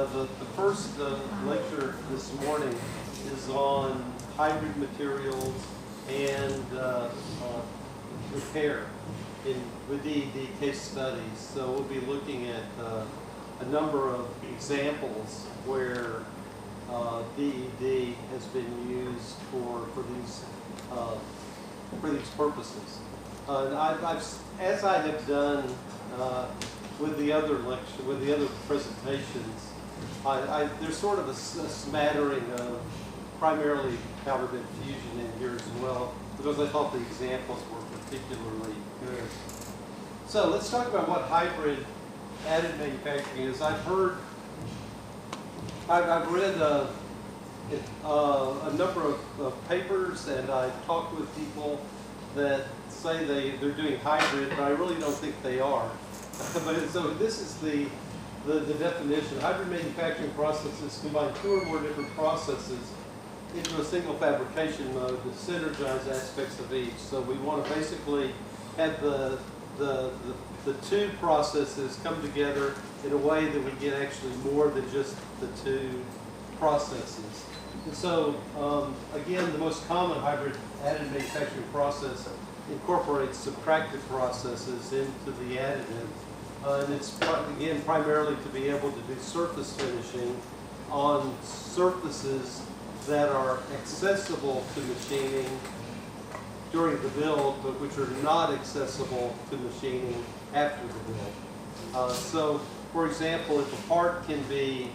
the first lecture this morning is on hybrid materials and repair with DED case studies. So we'll be looking at a number of examples where DED has been used for these purposes. And as I have done with the other presentations, there's sort of a smattering of primarily powder bed fusion in here as well, because I thought the examples were particularly good. So let's talk about what hybrid additive manufacturing is. I've read a number of papers, and I've talked with people that say they're doing hybrid, but I really don't think they are. So this is the definition. Hybrid manufacturing processes combine two or more different processes into a single fabrication mode to synergize aspects of each. So we want to basically have the two processes come together in a way that we get actually more than just the two processes. And so, again, the most common hybrid additive manufacturing process incorporates subtractive processes into the additive. And it's, again, primarily to be able to do surface finishing on surfaces that are accessible to machining during the build, but which are not accessible to machining after the build. So, for example, if a part can be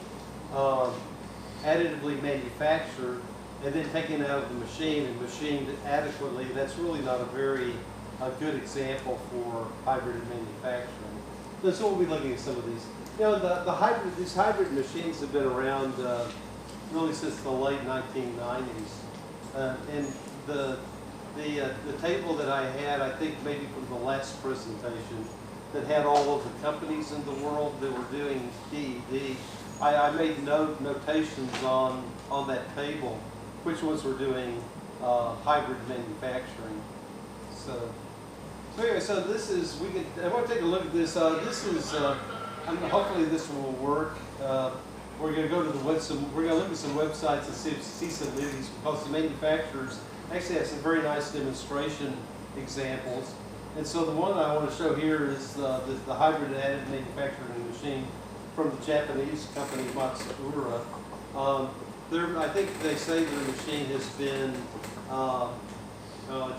additively manufactured and then taken out of the machine and machined adequately, that's really not a very good example for hybrid manufacturing. So we'll be looking at some of these. You know, these hybrid machines have been around really since the late 1990s. And the table that I had, I think maybe from the last presentation, that had all of the companies in the world that were doing DED, I made notations on that table, which ones were doing hybrid manufacturing. So anyway, so this is, I want to take a look at this. This is, hopefully this will work. We're going to go to the we're going to look at some websites and see some of these, because the manufacturers actually have some very nice demonstration examples. And so the one I want to show here is the hybrid additive manufacturing machine from the Japanese company Matsuura. I think they say their machine has been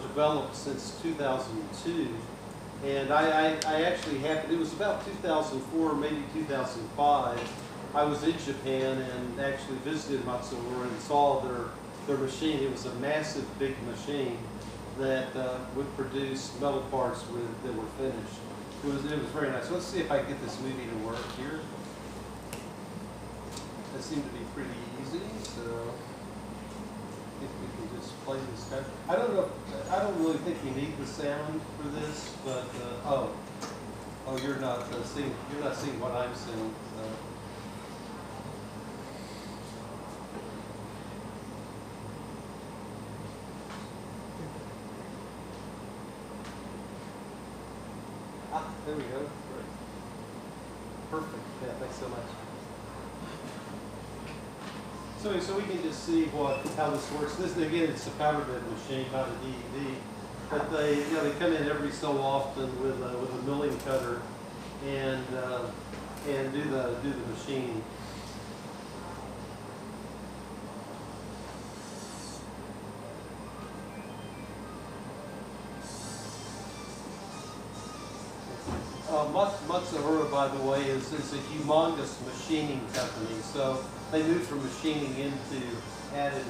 developed since 2002, and I actually happened, it was about 2004, maybe 2005, I was in Japan and actually visited Matsuura and saw their machine. It was a massive, big machine that would produce metal parts that were finished. It was very nice. So let's see if I can get this movie to work here. That seemed to be pretty easy, so if we can just play this guy. I don't really think you need the sound for this, but oh, you're not seeing what I'm seeing. So. There we go. Great. Perfect. Yeah, thanks so much. So we can just see how this works. This, again, it's a powder bed machine, not a DED, but they come in every so often with a milling cutter and do the machining. Matsuura, by the way, is a humongous machining company. So they moved from machining into additive.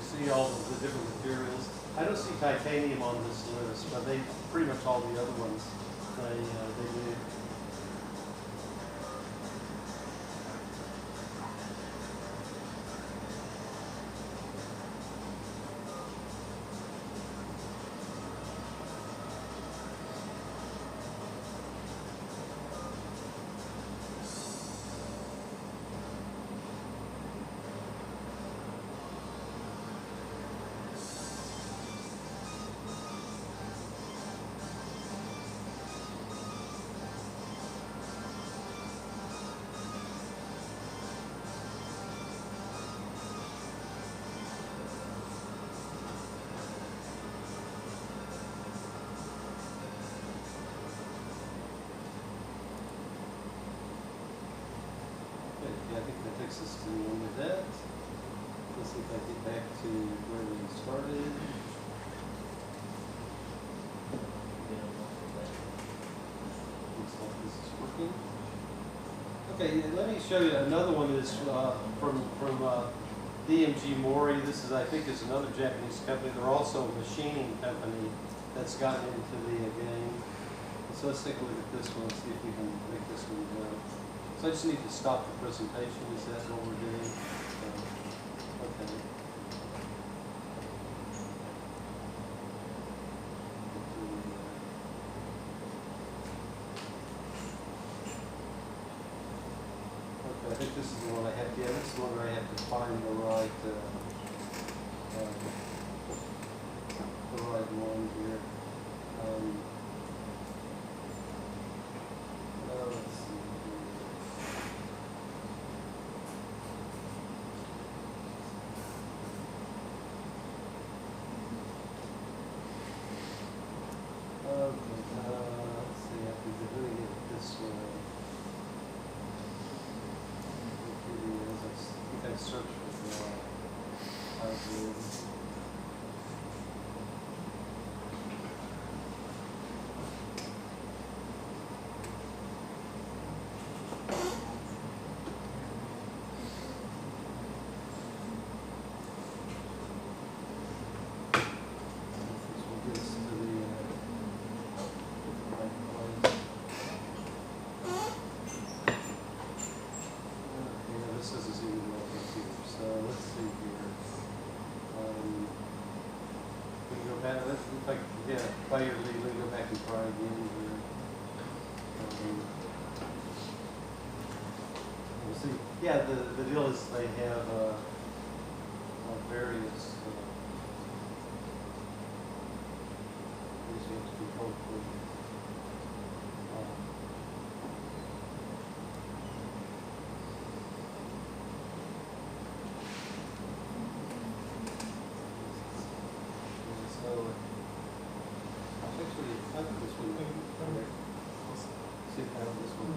See all of the different materials. I don't see titanium on this list, but they pretty much all the other ones they do. y-axis. Do you want to do that? Let's see if I get back to where we started. Looks like this is working. Okay, let me show you another one that's from DMG Mori. This is, I think, is another Japanese company. They're also a machining company that's gotten into the game. So let's take a look at this one, see if we can make this one go. So I just need to stop the presentation. Is that what we're doing? Okay. I think this is the one I have. Yeah, this is the one where I have to find the right one here. Let's see here. Okay, let's see. I have to do it this way. I search for hybrid. This will get us to the right place. Okay, this is as even well as here. So let's see here. We can go back. Let's if I yeah, by your lead, let me go back and try again here. We'll see. Yeah, the deal is they have various. These have to be hopefully. Actually, I think this one. See if I have this one.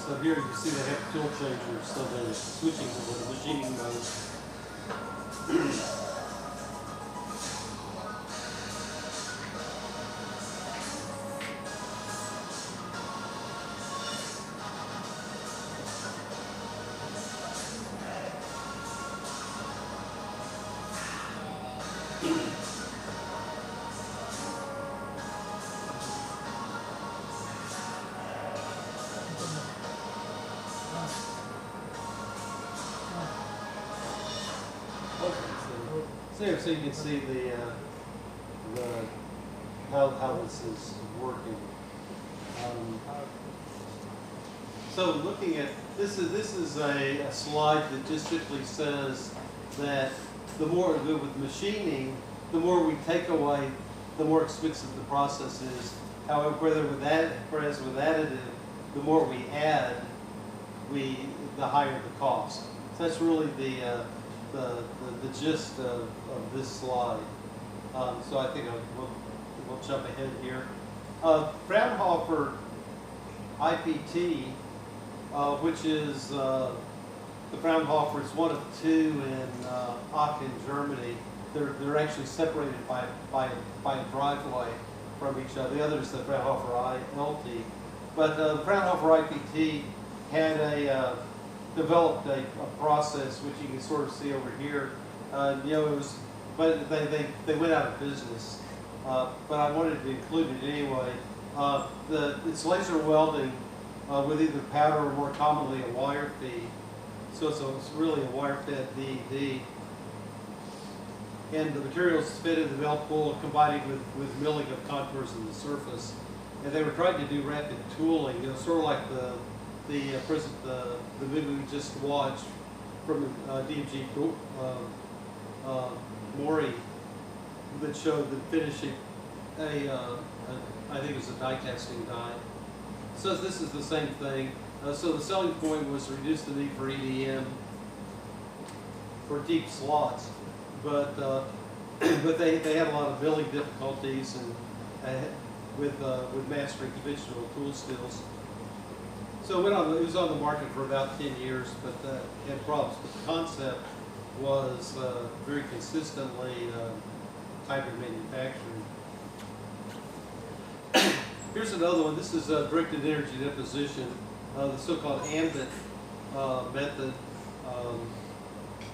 So here you see they have tool changers, so they're switching to the machining mode. there, so you can see the how this is working. So looking at this is a slide that just simply says that the more with machining, the more we take away, the more expensive the process is. However, whereas with additive, the more we add, the higher the cost. So that's really the gist of this slide. So I think we'll jump ahead here. Fraunhofer IPT, which is the Fraunhofer is one of two in Aachen, Germany. They're actually separated by a driveway from each other. The other is the Fraunhofer ILT. But the Fraunhofer IPT had developed a process which you can sort of see over here. It was, but they went out of business. But I wanted to include it anyway. It's laser welding with either powder or more commonly a wire feed. So it's really a wire-fed DED. And the materials fed in the melt pool combining with milling of contours in the surface. And they were trying to do rapid tooling, sort of like the movie we just watched from DMG Mori that showed them finishing I think it was a die casting die. So this is the same thing. So the selling point was to reduce the need for EDM for deep slots, but they had a lot of milling difficulties and with mastering conventional tool skills. So it was on the market for about 10 years, but had problems. But the concept was very consistently hybrid manufacturing. Here's another one. This is directed energy deposition, the so-called ambit method,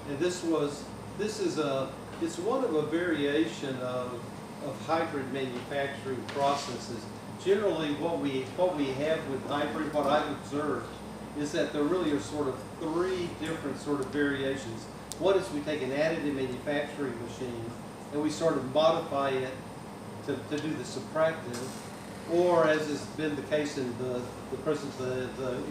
and it's one of a variation of hybrid manufacturing processes. Generally, what we have with hybrid, what I've observed, is that there really are sort of three different sort of variations. One is we take an additive manufacturing machine and we sort of modify it to do the subtractive, or as has been the case in the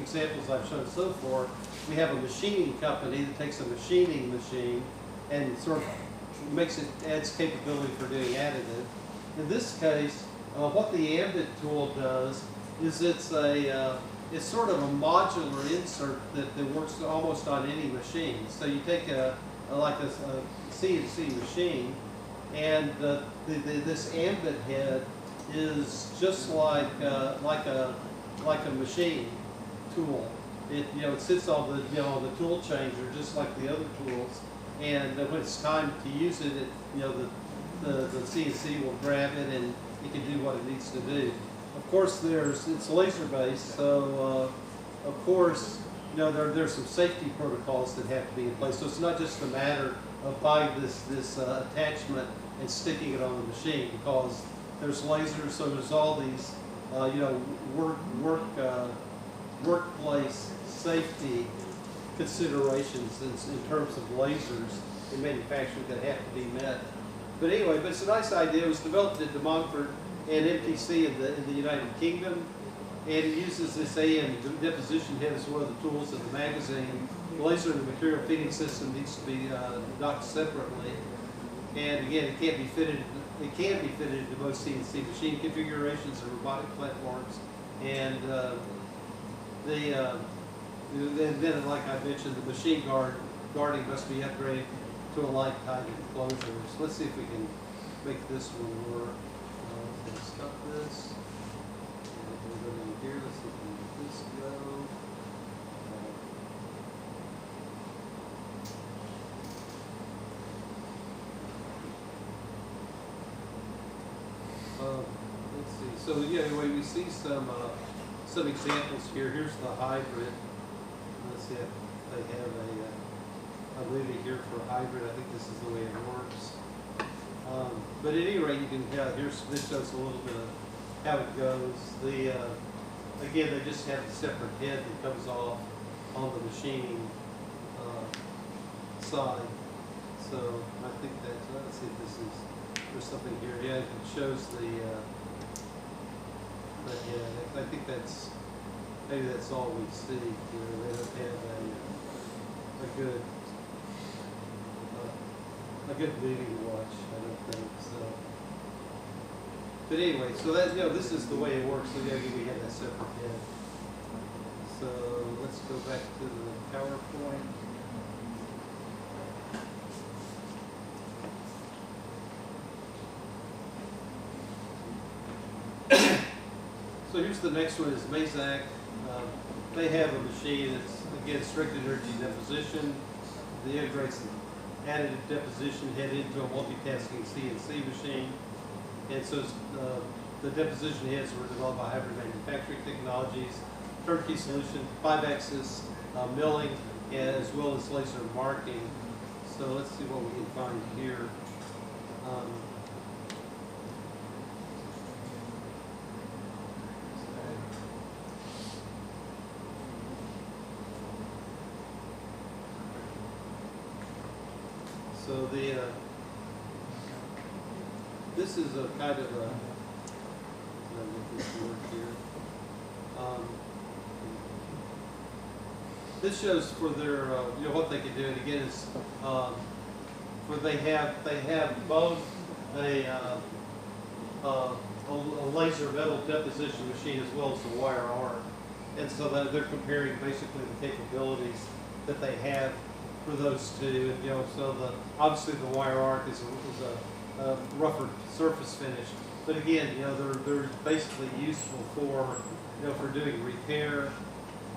examples I've shown so far, we have a machining company that takes a machining machine and sort of adds capability for doing additive. In this case, what the ambit tool does is it's sort of a modular insert that works almost on any machine. So you take like a CNC machine, and this ambit head is just like a machine tool. It sits on the tool changer just like the other tools, and when it's time to use it, the CNC will grab it and it can do what it needs to do. Of course, it's laser based, so of course there's some safety protocols that have to be in place. So it's not just a matter of buying this attachment and sticking it on the machine, because there's lasers, so there's all these workplace safety considerations in terms of lasers in manufacturing that have to be met. But anyway, it's a nice idea. It was developed at De Montfort and MTC in the United Kingdom, and it uses this AM deposition head as one of the tools in the magazine. The laser and the material feeding system needs to be docked separately, and again, it can be fitted into most CNC machine configurations and robotic platforms, and then, like I mentioned, the machine guarding must be upgraded to a light-tight enclosure. So let's see if we can make this one work. Let's stop this. And we'll go down here. Let's see if we can make this go. Let's see. So yeah, anyway, we see some examples here. Here's the hybrid. Let's see if they have a movie here for hybrid. I think this is the way it works. But at any rate, you can this shows a little bit of how it goes. Again, they just have a separate head that comes off on the machining side. So I think that, let's see if this is, there's something here. Yeah, it shows the, but yeah, I think that's, maybe that's all we see here. They don't have a good movie to watch, I don't think, so. But anyway, so that, this is the way it works. So yeah, we have that separate head. So let's go back to the PowerPoint. So here's the next one is Mazak. They have a machine that's, again, strict energy deposition. It integrates the additive deposition head into a multitasking CNC machine. And so the deposition heads were developed by Hybrid Manufacturing Technologies, turnkey solution, 5-axis milling, as well as laser marking. So let's see what we can find here. So this is a kind of a, let me get this to work here. This shows for their, what they can do. And again, is where they have both a laser metal deposition machine as well as the wire arc, and so that they're comparing basically the capabilities that they have for those two. And, so obviously the wire arc is a rougher surface finish, but again, they're basically useful for for doing repair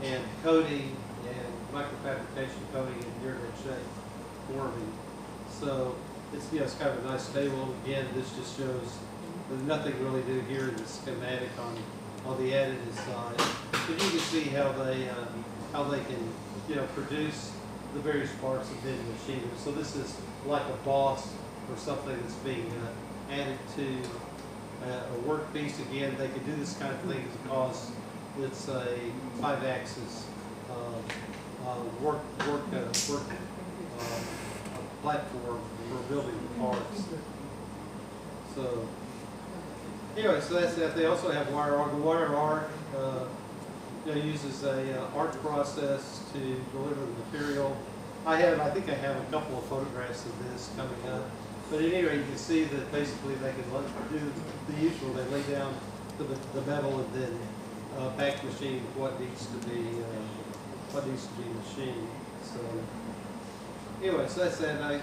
and coating and microfabrication coating and near-net shape forming. So it's kind of a nice table. Again, this just shows there's nothing really new here in the schematic on the additive side, but you can see how they can produce the various parts within the machine. So this is like a boss or something that's being added to a workpiece. Again, they can do this kind of thing because it's a 5-axis platform for building the parts. So anyway, so that's that. They also have wire arc. The wire arc uses a arc process to deliver the material. I think I have a couple of photographs of this coming up. But anyway, you can see that basically they can do the usual. They lay down the metal and then back machine what needs to be machined. So anyway, so that's that. I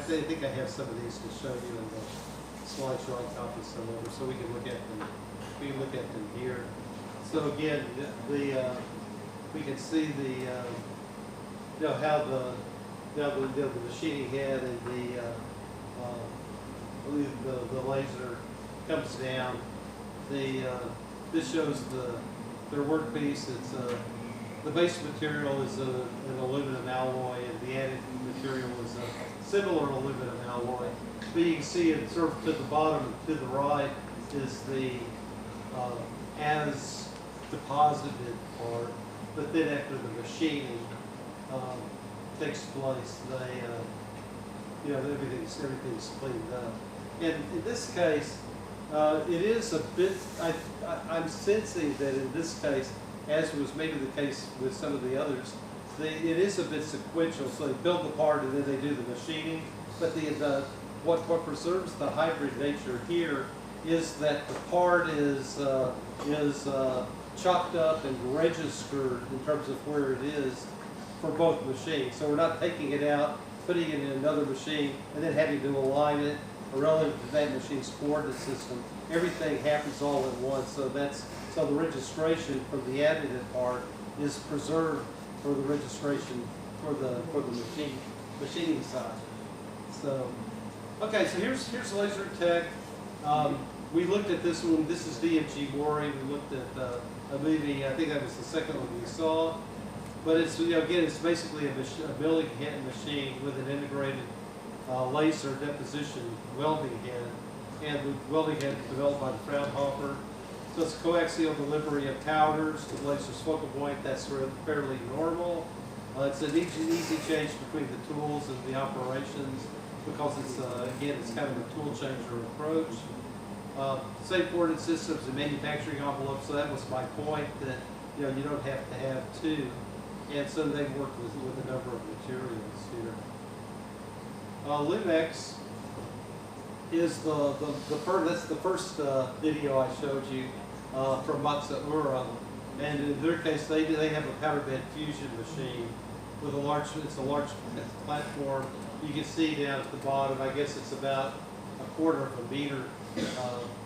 think I have some of these to show you in the slideshow. I copied some over so we can look at them. We can look at them here. So again, we can see how the machining head and the laser comes down. This shows their workpiece. It's the base material is an aluminum alloy, and the added material is a similar aluminum alloy. But you can see it sort of to the bottom, to the right, is the as deposited part. But then after the machining takes place, everything's cleaned up. And in this case, it is a bit. I'm sensing that in this case, as was maybe the case with some of the others, it is a bit sequential. So they build the part and then they do the machining. But what preserves the hybrid nature here is that the part is chopped up and registered in terms of where it is for both machines. So we're not taking it out, putting it in another machine, and then having to align it relative to that machine's coordinate system. Everything happens all at once. So the registration for the additive part is preserved for the registration for the machining side. So okay, so here's Laser Tech. We looked at this one. This is DMG Mori. We looked at a movie. I think that was the second one we saw. But it's again, it's basically a milling head machine with an integrated laser deposition welding head, and the welding head is developed by the Fraunhofer. So it's coaxial delivery of powders to the laser's focal point. That's fairly normal. It's an easy change between the tools and the operations because it's, again, it's kind of a tool changer approach. Same coordinate systems and manufacturing envelopes, so that was my point, that you don't have to have two. And so they work with a number of materials here. Lumex is that's the first video I showed you from Matsuura, and in their case they have a powder bed fusion machine with it's a large platform. You can see down at the bottom, I guess it's about a quarter of a meter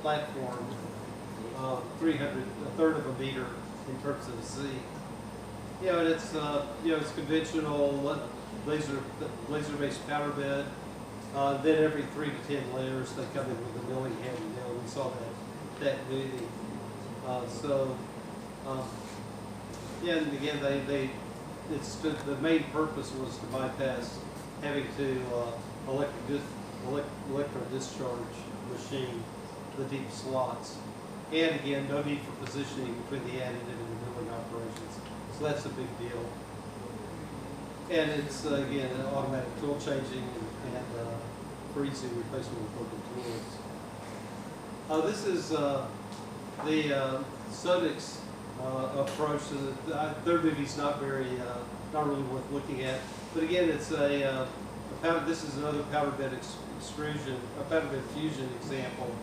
platform, a third of a meter in terms of the seat. And it's it's conventional laser-based powder bed. Then every 3 to 10 layers they come in with a milling head and mill. We saw that movie. And again the main purpose was to bypass having to electro discharge machine the deep slots. And again, no need for positioning between the additive and the milling operations. So that's a big deal. And it's, again, an automatic tool changing and freezing replacement of broken tools. This is the Sodix approach. Their movie's not really worth looking at. But again, it's this is another powder bed extrusion, a powder bed fusion example,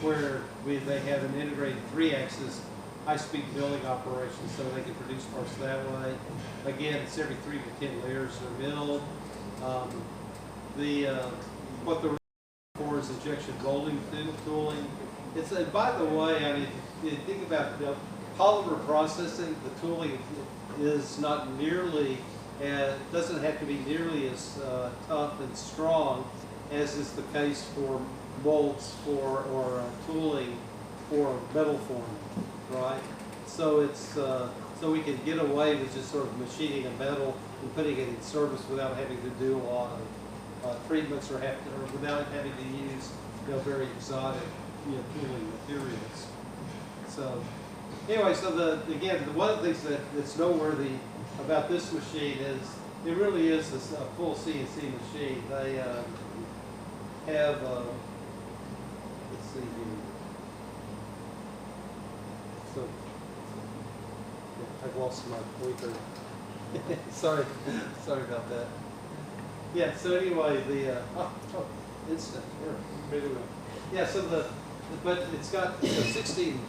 where they have an integrated 3-axis high-speed milling operation, so they can produce parts that way. Again, it's every 3 to 10 layers are milled. What they're for is injection molding tooling. And by the way, I mean, if you think about polymer processing, the tooling is not nearly, doesn't have to be nearly as tough and strong as is the case for molds or tooling for metal forming, right? So it's so we can get away with just sort of machining a metal and putting it in service without having to do a lot of treatments or without having to use very exotic tooling materials. So anyway, so one of the things that's noteworthy about this machine is it really is a full CNC machine. They have let's see here. So I've lost my pointer. sorry about that. Yeah. So anyway, instant. Here we go. Yeah. So but it's got 16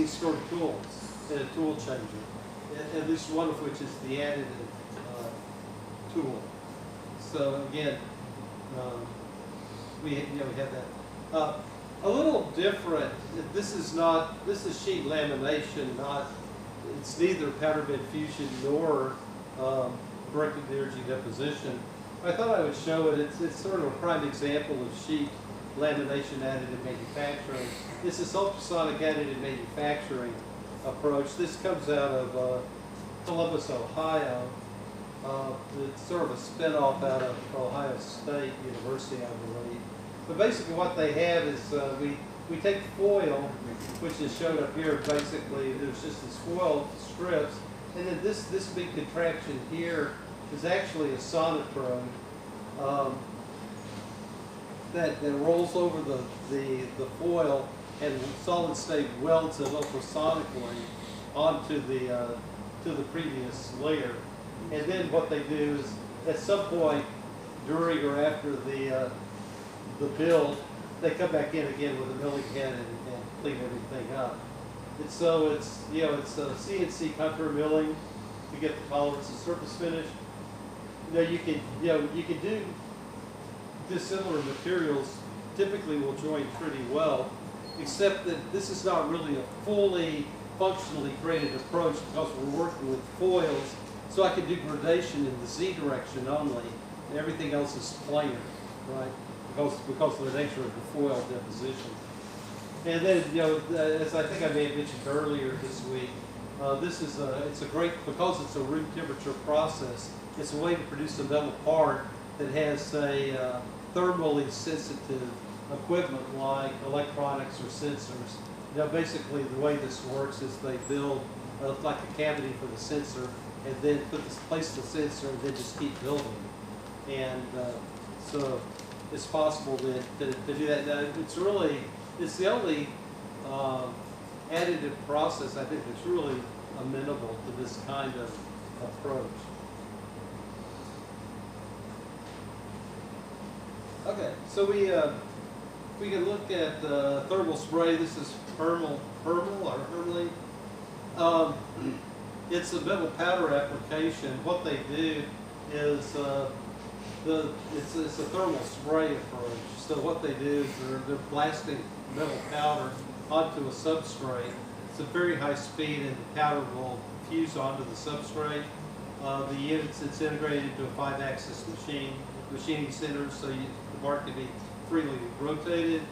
stored tools and a tool changer, at least one of which is the additive tool. So again, we have that. A little different. This is sheet lamination. It's neither powder bed fusion nor directed energy deposition. I thought I would show it. It's sort of a prime example of sheet lamination additive manufacturing. This is ultrasonic additive manufacturing approach. This comes out of Columbus, Ohio. It's sort of a spin-off out of Ohio State University, I believe. But basically what they have is we take foil, which is shown up here. Basically, there's just this foil strips, and then this big contraption here is actually a sonotron that rolls over the foil and solid state welds it ultrasonically onto the previous layer. And then what they do is at some point during or after the build, they come back in again with a milling head and clean everything up. And so it's it's a CNC contour milling to get the tolerance and surface finish. You can do dissimilar materials typically will join pretty well, except that this is not really a fully functionally graded approach because we're working with foils. So I can do gradation in the Z direction only, and everything else is planar, right? Because of the nature of the foil deposition. And then, as I think I may have mentioned earlier this week, it's a great, because it's a room temperature process, it's a way to produce a metal part that has a thermally sensitive equipment like electronics or sensors. Basically the way this works is they build like a cavity for the sensor, and then place the sensor and then just keep building. And so it's possible to do that. Now, it's the only additive process I think that's really amenable to this kind of approach. Okay, so we can look at thermal spray. This is Hermal or Hermley. It's a metal powder application. What they do is it's a thermal spray approach. So what they do is they're blasting metal powder onto a substrate. It's a very high speed, and the powder will fuse onto the substrate. The units, it's integrated into a 5-axis machining center, so the part can be freely rotated.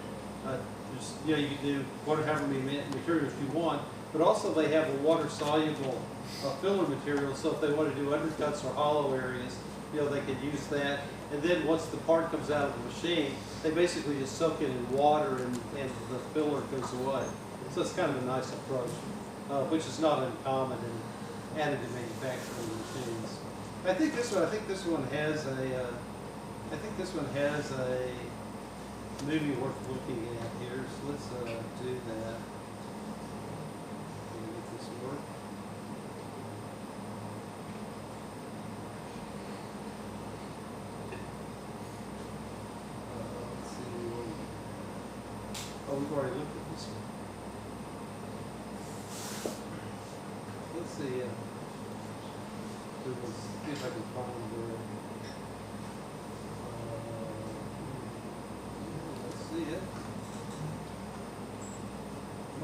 You can do however many materials you want, but also they have a water-soluble filler material, so if they want to do undercuts or hollow areas, they can use that. And then once the part comes out of the machine, they basically just soak it in water, and the filler goes away. So it's kind of a nice approach, which is not uncommon in additive manufacturing machines. I think this one has a movie worth looking at here. So let's do that. Make this work. Let's see. Oh, we've already looked at this one. Let's see. Let's see if I can find the. Let's see it.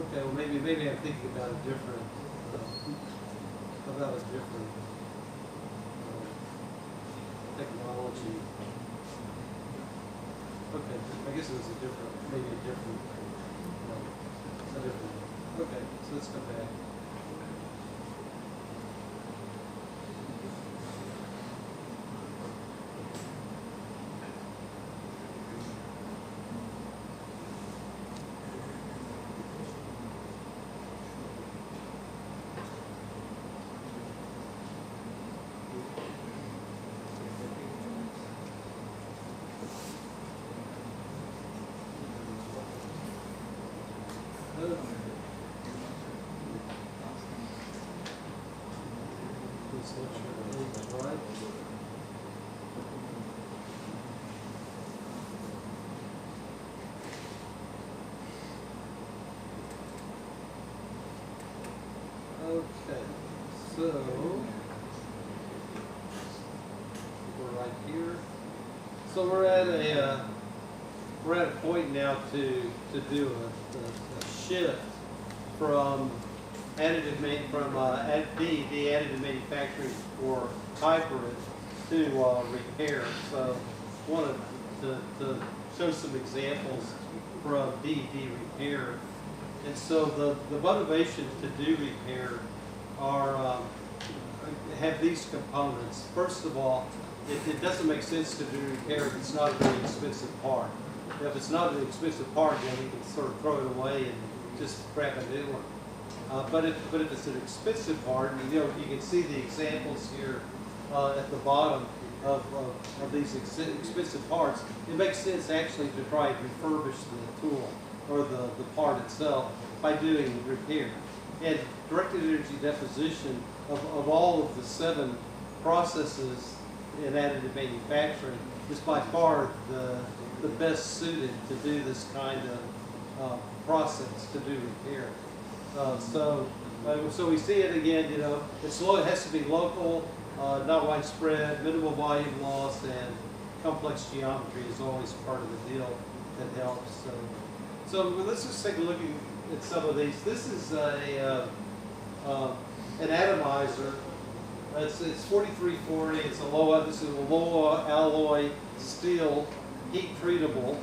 Okay, well maybe I'm thinking about a different technology. Okay, I guess it was a different. Okay, so let's come back. Okay, so we're right here. So we're at a point now to do a shift from additive manufacturing for hybrid to repair. So I wanted to show some examples from DED repair. And so the motivation to do repair have these components. First of all, it doesn't make sense to do repair if it's not a very expensive part. If it's not an expensive part, then we can sort of throw it away and just scrap a new one. But if it's an expensive part, you can see the examples here at the bottom of these expensive parts. It makes sense actually to try and refurbish the tool or the part itself by doing repair. And directed energy deposition of all of the 7 processes in additive manufacturing is by far the best suited to do this kind of process, to do repair. So we see it again, it has to be local, not widespread, minimal volume loss, and complex geometry is always part of the deal that helps. So let's just take a look at some of these. This is an atomizer. It's 4340. It's this is a low alloy steel, heat treatable,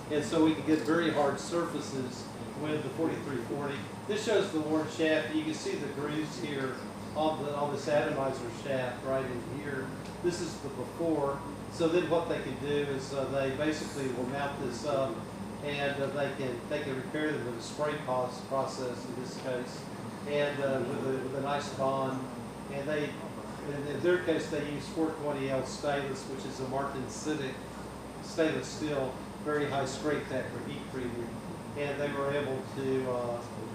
and so we can get very hard surfaces with the 4340. This shows the worn shaft. You can see the grooves here on this atomizer shaft right in here. This is the before. So then what they can do is they basically will mount this up, and they can repair them with a spray process in this case, and with a nice bond. And And in their case, they use 420L stainless, which is a martensitic stainless steel, very high straight tack for heat treatment. And they were able to,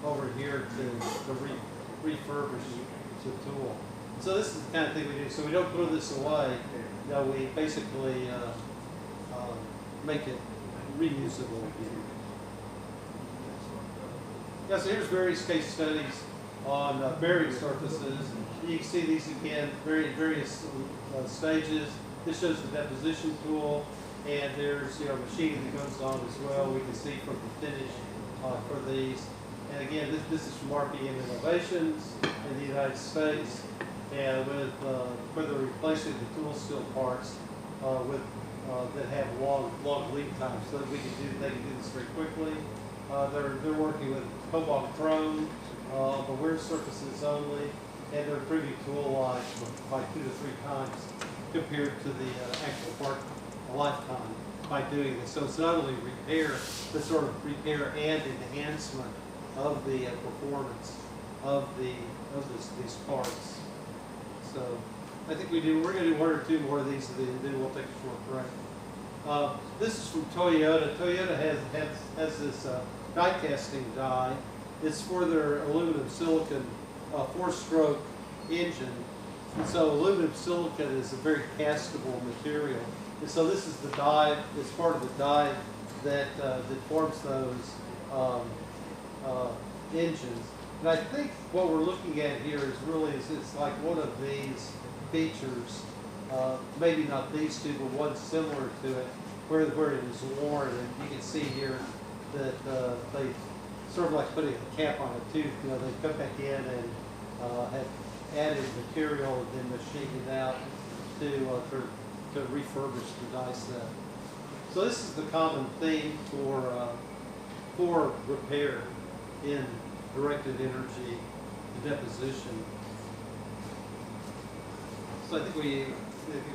over here, to refurbish the tool. So this is the kind of thing we do. So we don't throw this away. You know, we basically make it reusable again. Yeah, so here's various case studies on bearing surfaces. You can see these again, various stages. This shows the deposition tool, and there's machining that goes on as well. We can see from the finish for these. And again, this is from RPM Innovations in the United States, and with where they're replacing the tool steel parts with that have long lead times, so that they can do this very quickly. They're working with cobalt chrome, but wear surfaces only, and they're improving tool life by 2 to 3 times compared to the actual part lifetime by doing this. So it's not only repair, but sort of repair and enhancement of the performance of these parts. So I think we're going to do 1 or 2 more of these, and then we'll take a short break. This is from Toyota. Toyota has this die casting die. It's for their aluminum silicon 4-stroke engine. And so aluminum silicon is a very castable material. And so this is the die, it's part of the die that forms those engines. And I think what we're looking at here is really, it's like one of these features, maybe not these two, but one similar to it, where it is worn. And you can see here that they sort of like putting a cap on a tooth. They come back in and have added material and then machined it out to refurbish the die set. So this is the common theme for repair in directed energy deposition. So I think we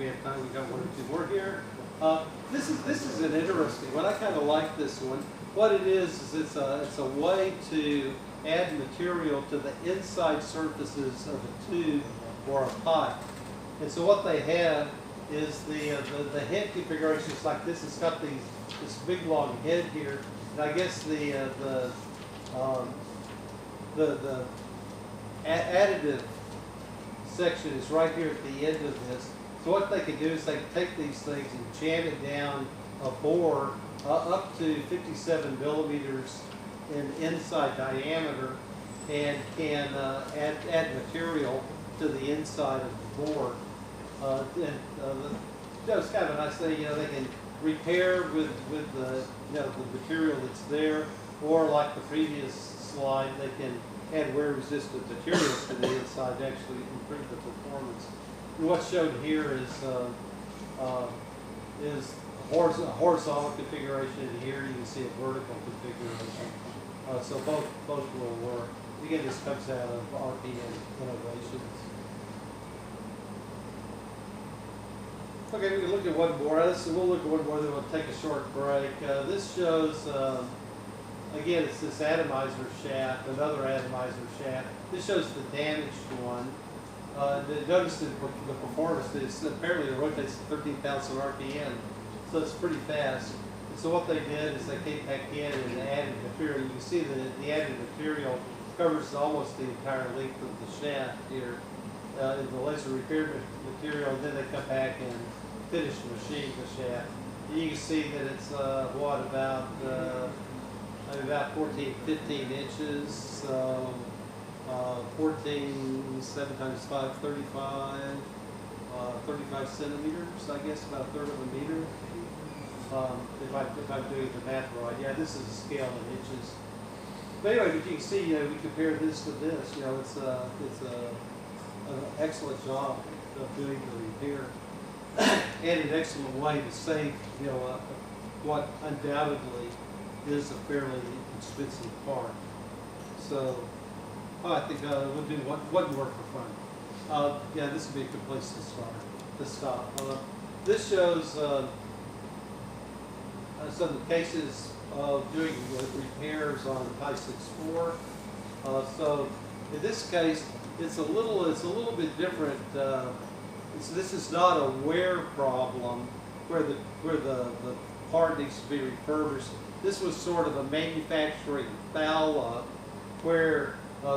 have time. We got 1 or 2 more here. This is an interesting one. I kind of like this one. What it is it's a way to add material to the inside surfaces of a tube or a pipe. And so what they have is the head configuration is like this. It's got this big long head here, and I guess the additive section is right here at the end of this. So what they can do is they can take these things and jam it down a bore up to 57 millimeters in inside diameter, and can add material to the inside of the bore. It's kind of a nice thing. They can repair with the the material that's there, or like the previous slide, they can add wear-resistant materials to the inside to actually improve the performance. And what's shown here is a horizontal configuration, and here you can see a vertical configuration. So both will work. Again, this comes out of RPM Innovations. Okay, we can look at one more. We'll look at one more, then we'll take a short break. This shows, again, it's this atomizer shaft, another atomizer shaft. This shows the damaged one. Notice the performance. Apparently it rotates at 13,000 RPM, so it's pretty fast. And so what they did is they came back in and added material. You can see that the added material covers almost the entire length of the shaft here in the laser repair material. And then they come back and finish the machine the shaft. And you can see that it's about 14, 15 inches. So 7 times 5, 35, 35 centimeters, I guess, about a third of a meter. If I'm doing the math right. Yeah, this is a scale in inches. But anyway, but you can see, we compare this to this. It's an excellent job of doing the repair, and an excellent way to save, what undoubtedly is a fairly expensive part. So, I think we'll do one more for fun. Yeah, this would be a good place to stop. This shows some cases of doing repairs on Pi 6.4. So in this case, it's a little bit different. This is not a wear problem where the part needs to be refurbished. This was sort of a manufacturing foul up where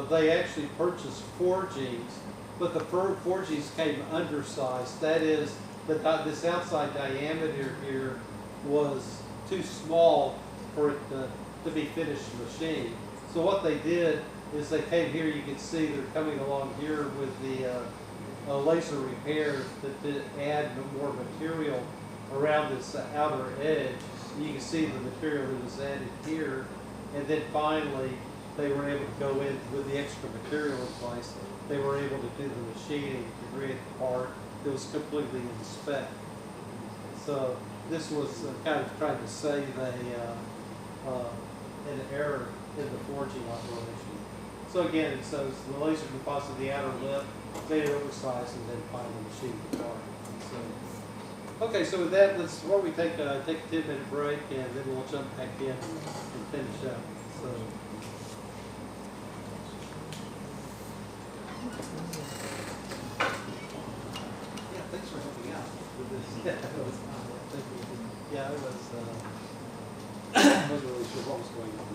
they actually purchased forgings, but the forgings came undersized. That is, this outside diameter here was too small for it to be finished machined. So what they did is they came here. You can see they're coming along here with the laser repairs that add more material around this outer edge. You can see the material that was added here, and then finally they were able to go in with the extra material in place. They were able to do the machining to create the part that was completely in spec. So this was kind of trying to save an error in the forging operation. So again, so the laser deposited the outer lip, made it oversized, and then finally machined the part. So, okay, so with that, why don't we take a 10-minute break, and then we'll jump back in and finish up. So. Yeah, thanks for helping out with this. Yeah, it was fun. Yeah, it was. I wasn't really sure what was going on.